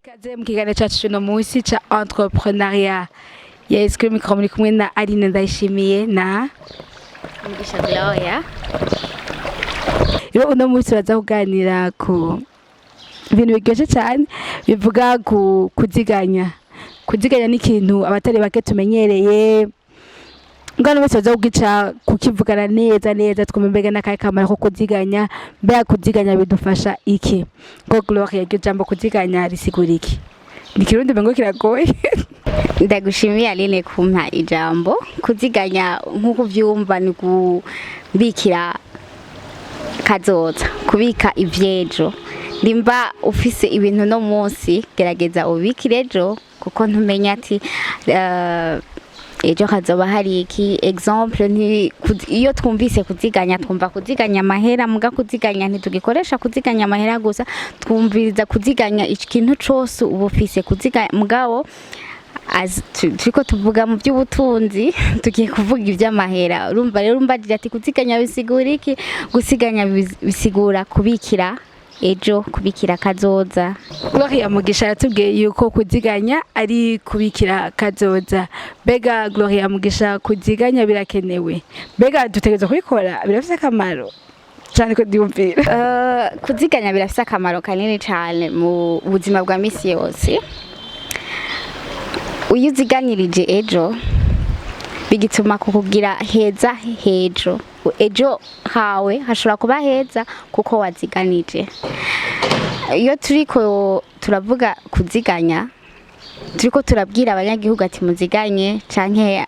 Kaze mu kiganiro cyacu no munsi cha entrepreneuriat. Yes, kuri mikro muri kumwe na Aline Ndayishimiye na Mugisha Gloria. Iyo uno munsi baza kuganira ku ibintu bigoje cyane bivuga ku kuziganya. Kuziganya ni ikintu abatari bake tumenyereye. Ngano bose baza kugica kukivugana neza twumembega n'akaye kamara ko kuziganya. Mbega kuziganya bidufasha iki? Ngo Gloria iryo jambo kuziganya risigura iki? Ni kirundi bengo kiragoye. Ndagushimiye Aline kumpa ijambo. Kuziganya nkuko vyumva ni kubikira kazoza, kubika ivyejo. Nimba ufise ibintu no munsi gerageza ubikire ejo kuko ntumenya ati ejo kazoba hari iki. Exemple ni iyo twumvise kuziganya twumva kuziganya amahera, muga kuziganya ntitugikoresha kuziganya amahera gusa, twumviriza kuziganya ikintu cose ubufise kuziganya. Mugabo turiko tuvuga mu by'ubutunzi tugiye kuvuga iby'amahera. Urumva rero umbagira ati kuziganya bisigura iki? Gusiganya bisigura kubikira ejo, kubikira kazoza. Gloria Mugisha yatubwiye yuko kuziganya ari kubikira kazoza. Bega Gloria Mugisha, kuziganya birakenewe? Bega dutegereza kubikora? Birafise akamaro cyane ko ndiyumvira. Kuziganya birafise akamaro kanini cyane mu buzima bwa misi yose. Uyuziganirije ejo bigituma kukugira heza hejo. Ejo hawe hashobora kuba heza kuko waziganije. Iyo turiko turavuga kuziganya, turiko turabwira abanyagihugu ati muziganye, canke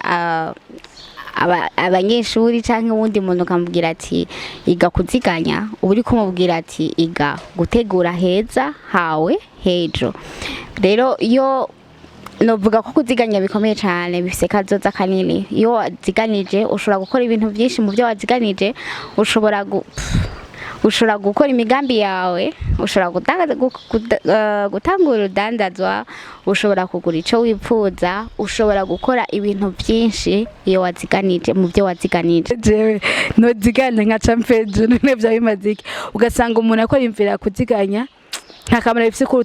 abanyeshuri canke uwundi muntu kamubwira ati iga kuziganya, uri kumubwira ati iga gutegura heza hawe hejo. Rero iyo novuga ko kuziganya bikomeye cyane, bifise kazoza kanini. Iyo waziganije ushobora gukora ibintu byinshi mu byo waziganije. Ushobora gukora imigambi yawe, ushobora gutangura urudandazwa, ushobora kugura ico wipfuza, ushobora gukora ibintu byinshi iyo waziganije mu byo waziganije. Jewe no ziganya nka champejo none bya bimaziki ugasanga umuntu akora imvira kuziganya nta kamera bifise ko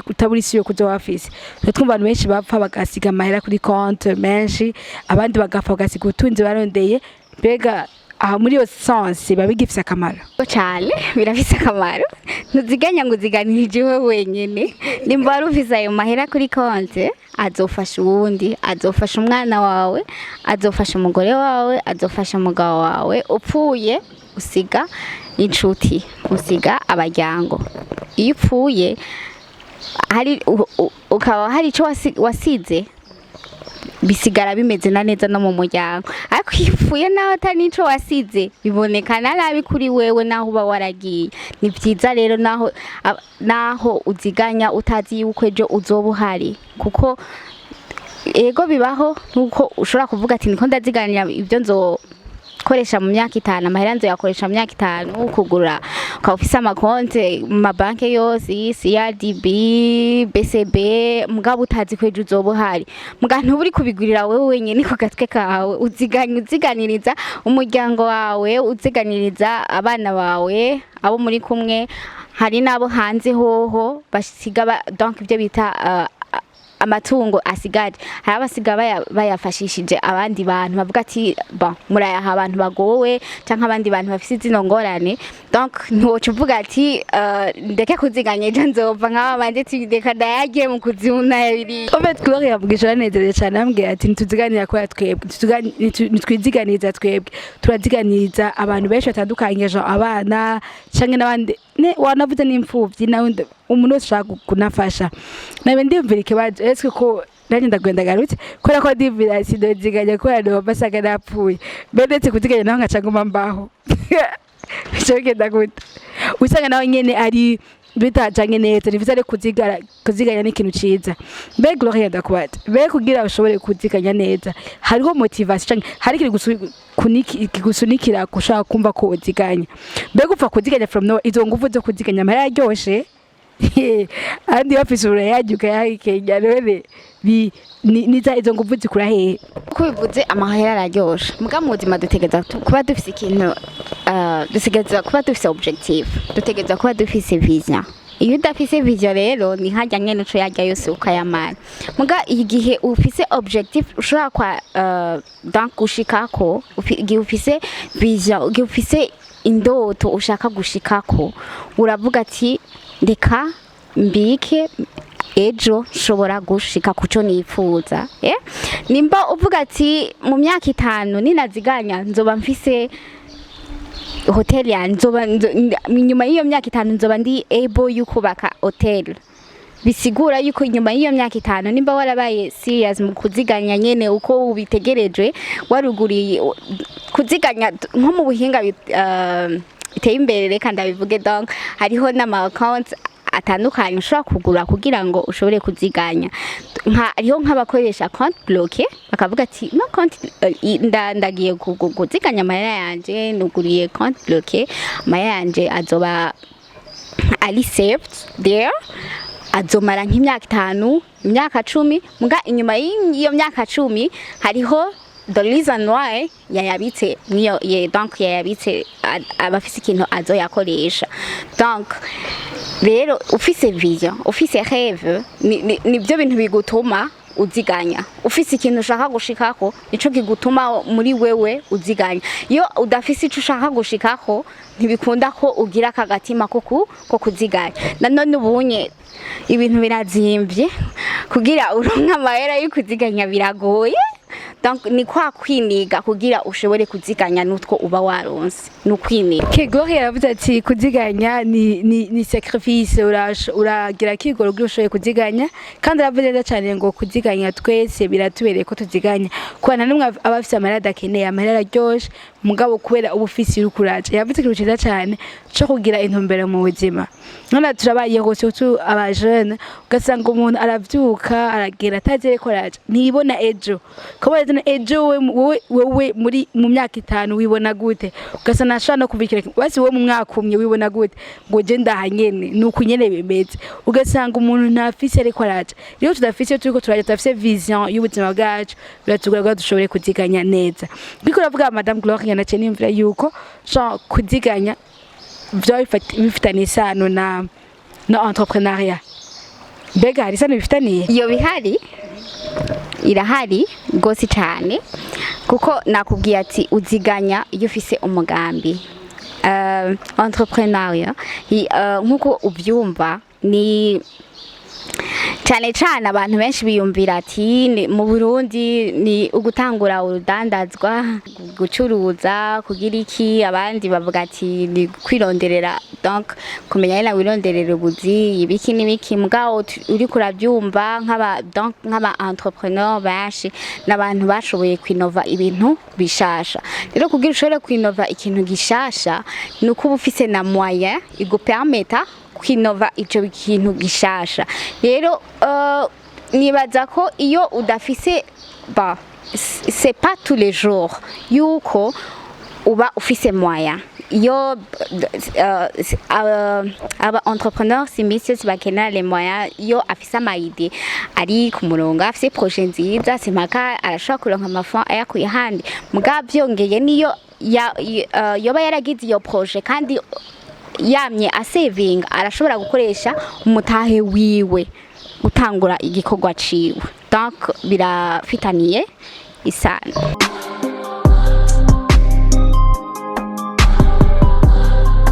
utaburi siyo kuzo wafise. Twumva abantu benshi bapfa bagasiga amahera kuri compte menshi, abandi bagapfa bagasiga utunzi barondeye. Bega aha muri yo sense babigifise akamaro cyane, birafise akamaro. Ntuziganya ngo uziganirije wewe wenyene. Nimba wari ufise ayo mahera kuri compte, azofasha uwundi, azofasha umwana wawe, azofasha umugore wawe, azofasha umugabo wawe. Upfuye usiga inshuti, usiga abaryango. Iyo upfuye ukaba hari ico wasize, bisigara bimeze neza no mu muryango. Ariko iyo upfuye naho atari nico wasize, bibonekana nabi kuri wewe naho uba waragiye. Ni byiza rero naho uziganya utazi yuko ejo uzoba uhari, kuko ego bibaho nuko ushobora kuvuga ati niko ndaziganira ibyo nzokoresha mu myaka 5, amahera nzo yakoresha mu myaka 5, kugura ukaba ufise amakonte mu mabanki yose, CRDB, BCB, mugabo utazi ko ejo uzoba uhari. Muga ntuburi kubigurira wewe wenyene ku gatwe kawe. Uziganiriza umuryango wawe, uziganiriza abana bawe, abo muri kumwe. Hari nabo hanze hoho basiga donc ibyo bita amatungo asigaje. Hari abasiga bayafashishije abandi bantu bavuga ati bon murayaha abantu bagowe canke abandi bantu bafise zino ngorane. Donc ntiwoca uvuga ati ndeke kuziganya ejo nzova nk'aba bandi ati ndeka ndayagiye mu kuzimuna yabiri. Omet Gloria Mugisha nezereje cyane ambwiye ati ntituziganira ko twebwe, nitwiziganiza twebwe. Turaziganiriza abantu benshi batandukanye, jo abana canke n'abandi wanavuze n'imfuvyi nawe umuntu wese ushaka kunafasha. Nabe ndimvira ikibazo eske ko nani ndagwenda garutse kubera ko ndimvira sinoziganya ko yano basaga napfuye. Bedetse kuziganya naho ngacanguma mbaho. Cyoke ndaguta. Usanga nawe nyene ari bitajanye neza, nivuze ari kuziganya n'ikintu ciza. Mbe Gloria ndakwata. Be kugira ushobore kuziganya neza, hariho motivation canke hari kigusunikira gushaka kumva ko uziganya. Mbe gupfa kuziganya from no izo nguvu zo kuziganya amahera yaryoshe. Andi office urayajuka yakenya none niza izo nguvu zikura hehe? Uko bivuze amahera araryoshe, muga mu buzima dutegeza kuba dufise ikintu dusigeza kuba dufise objective, dutegeza kuba dufise vision. iyo udafise vision rero ni hajya nyene uco yarya yose ukayamara muga igihe ufise objectif ushobora kwa donc gushikako igihe ufise vision igihe ufise indoto ushaka gushikako uravuga ati ndeka mbike ejo nshobora gushika kuco nifuza nimba uvuga ati mu myaka 5 ninaziganya nzoba mfise hotel ya nzoba nyuma y'iyo myaka 5 nzoba ndi able yukubaka hotel bisigura yuko nyuma y'iyo myaka 5 nimba warabaye serious mu kuziganya nyene uko ubitegereje waruguriye kuziganya nko mu buhinga biteye imbere reka ndabivuge donc hariho n'ama accounts atandukanye ushobora kugura kugira ngo ushobore kuziganya hariho nk'abakoresha compte bloqué bakavuga ati no compte ndagiye kuziganya amahera yanje nuguriye compte bloqué amahera yanje azoba ali saved there azomara nk'imyaka 5 imyaka 10 muga inyuma y'iyo myaka 10 hariho the reason why yayabitse niyo donc yayabitse abafise ikintu azoyakoresha donc rero ufise vision ufise rêve nibyo bintu bigutuma uziganya ufise ikintu ushaka gushikako nico kigutuma muri wewe uziganya iyo udafise ico ushaka gushikako ntibikunda ko ugira akagatima ko kuziganya nanone ubunye ibintu birazimvye kugira uronka amahera yo kuziganya biragoye donc ni kwa kwiniga kugira ushobore kuziganya nutwo uba waronse nukwiniga Kegori yaravuze ati kuziganya ni sacrifice uragira kigoro kugira ushobore kuziganya kandi aravuze neza cyane ngo kuziganya twese biratubereye ko tuziganya kwana numwe abafise amarada akeneye amahera aryoshe mugabo kubera ubufisi urukuraje yavuze ko ruciza cyane cyo kugira intumbero mu buzima none turabaye hose tu abajene ugasanga umuntu aravyuka aragera atazere ko raje nibona ejo kubera ejo wewe muri mu myaka 5 wibona gute ugasanga nashaka no kuvikira basi wowe mu mwaka umwe wibona gute ngo je ndahanyene nuko nyene bemeze ugasanga umuntu ntafise ariko araje rero tudafise turiko turaje tudafise vision y'ubuzima bwacu biratugora dushobore kuziganya neza biko ravuga madame Gloria yanace nimvira yuko kuziganya bifitanye isano na entrepreneuria mbega hari isano bifitaniye iyo bihari irahari gose cyane kuko nakubwiye ati uziganya iyo ufise umugambi entrepreneuria nkuko ubyumva ni cyane abantu benshi biyumvira ati mu Burundi ni ugutangura urudandazwa gucuruza kugira iki abandi bavuga ati ni kwironderera donc kumenya ina wironderera ubuzi ibiki n'ibiki mugao uri kurabyumva nk'aba entrepreneur benshi n'abantu bashoboye kwinova ibintu bishasha rero kugira ushobore kwinova ikintu gishasha nuko ufise na moyen igupermeta kwinova ico kintu gishasha rero nibaza ko iyo udafise c'est pas tous les jours yuko uba ufise moyen yo aba entrepreneur simbise bakenera les moyens yo afisa amaide ari ku murongo afise projet nziza simaka arashaka kuronka amafaranga ayakuye handi mugavyo ngeye niyo yoba yaragize iyo projet kandi yamye saving arashobora gukoresha umutahe wiwe gutangura igikorwa ciwe donc birafitaniye isano.